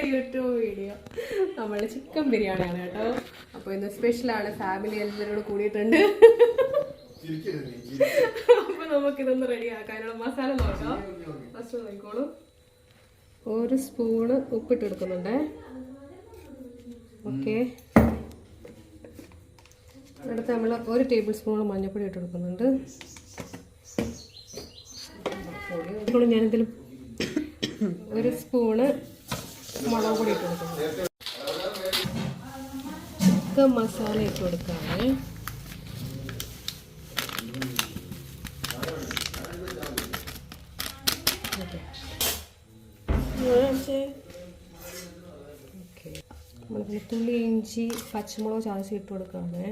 ഇന്നത്തെ YouTube video നമ്മൾ chicken ബിരിയാണിയാണ് കേട്ടോ. അപ്പോൾ ഇന്ന് സ്പെഷ്യലാണ്, ഫാമിലി എല്ലാവരോടും കൂടിയിട്ടുണ്ട്. അപ്പോൾ നമുക്കിതൊന്ന് റെഡിയാക്കാനുള്ള മസാല നോക്കാം. ഫസ്റ്റ് നോക്കിക്കോളൂ. 1 സ്പൂണ് ഉപ്പിട്ട് എടുക്കുന്നുണ്ട്. ഓക്കെ, അടുത്ത് നമ്മൾ 1 ടേബിൾ സ്പൂൺ മഞ്ഞൾപ്പൊടി ഇട്ട് കൊടുക്കുന്നുണ്ട്. ഞാനെന്തെങ്കിലും 1 സ്പൂണ് മുളക് പൊടി ഇട്ട് കൊടുക്കുന്നുണ്ട്. ചിക്കൻ മസാല ഇട്ട് കൊടുക്കാണ്. നമ്മൾ വെളുത്തുള്ളി, ഇഞ്ചി, പച്ചമുളക് ചതച്ച് ഇട്ട് കൊടുക്കാണ്.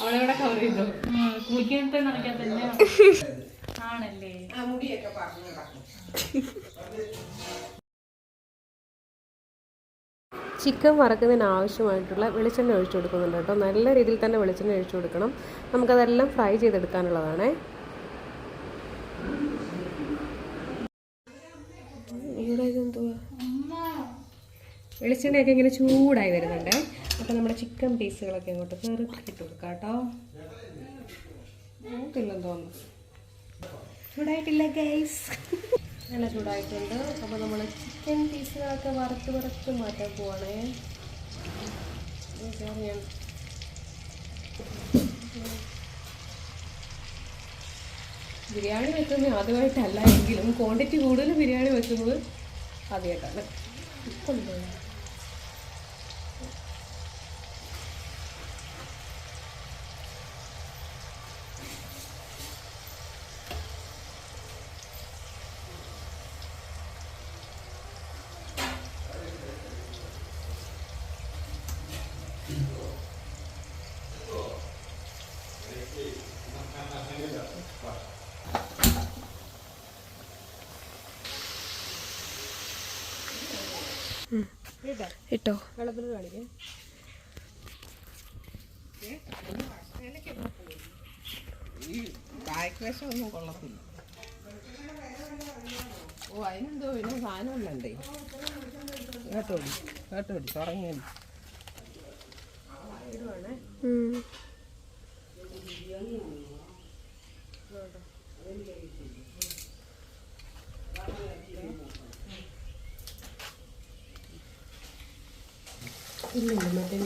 അവളെവിടെ കവർ ചെയ്തോ? കുളിക്കാനത്തെ നടക്കാത്തല്ലേ ആണല്ലേ. ചിക്കൻ വറക്കുന്നതിന് ആവശ്യമായിട്ടുള്ള വെളിച്ചെണ്ണ ഒഴിച്ചു കൊടുക്കുന്നുണ്ട് കേട്ടോ. നല്ല രീതിയിൽ തന്നെ വെളിച്ചെണ്ണ ഒഴിച്ചു കൊടുക്കണം. നമുക്കതെല്ലാം ഫ്രൈ ചെയ്തെടുക്കാനുള്ളതാണ്. ഇവിടെ ഇതെന്തുവാ, വെളിച്ചെണ്ണയൊക്കെ ഇങ്ങനെ ചൂടായി വരുന്നുണ്ട്. അപ്പോൾ നമ്മുടെ ചിക്കൻ പീസുകളൊക്കെ അങ്ങോട്ട് ഇട്ട് കൊടുക്കാം കേട്ടോ. നോക്കില്ലെന്ന് തോന്നുന്നു, ചൂടായിട്ടില്ല ഗൈസ്. നല്ല ചൂടായിട്ടുണ്ട്. അപ്പോൾ നമ്മൾ ചിക്കൻ പീസുകളൊക്കെ വറുത്ത് മാറ്റാൻ പോവാണേ. ഞാൻ ബിരിയാണി വെക്കുന്നത് ആദ്യമായിട്ടല്ല എങ്കിലും ക്വാണ്ടിറ്റി കൂടുതൽ ബിരിയാണി വെക്കുന്നത് ആദ്യമായിട്ടാണ്. ഇപ്പം ഇട്ടോ വെള്ളത്തിൽ കാണിക്കാം. ഈ കായ്ക്കുവശം ഒന്നും കൊള്ളത്തില്ല. ഓ, അതിനെന്തോ പിന്നെ സാധനം ഉണ്ടേ. കേട്ടോടി തുടങ്ങിയ ഇല്ല മറ്റേ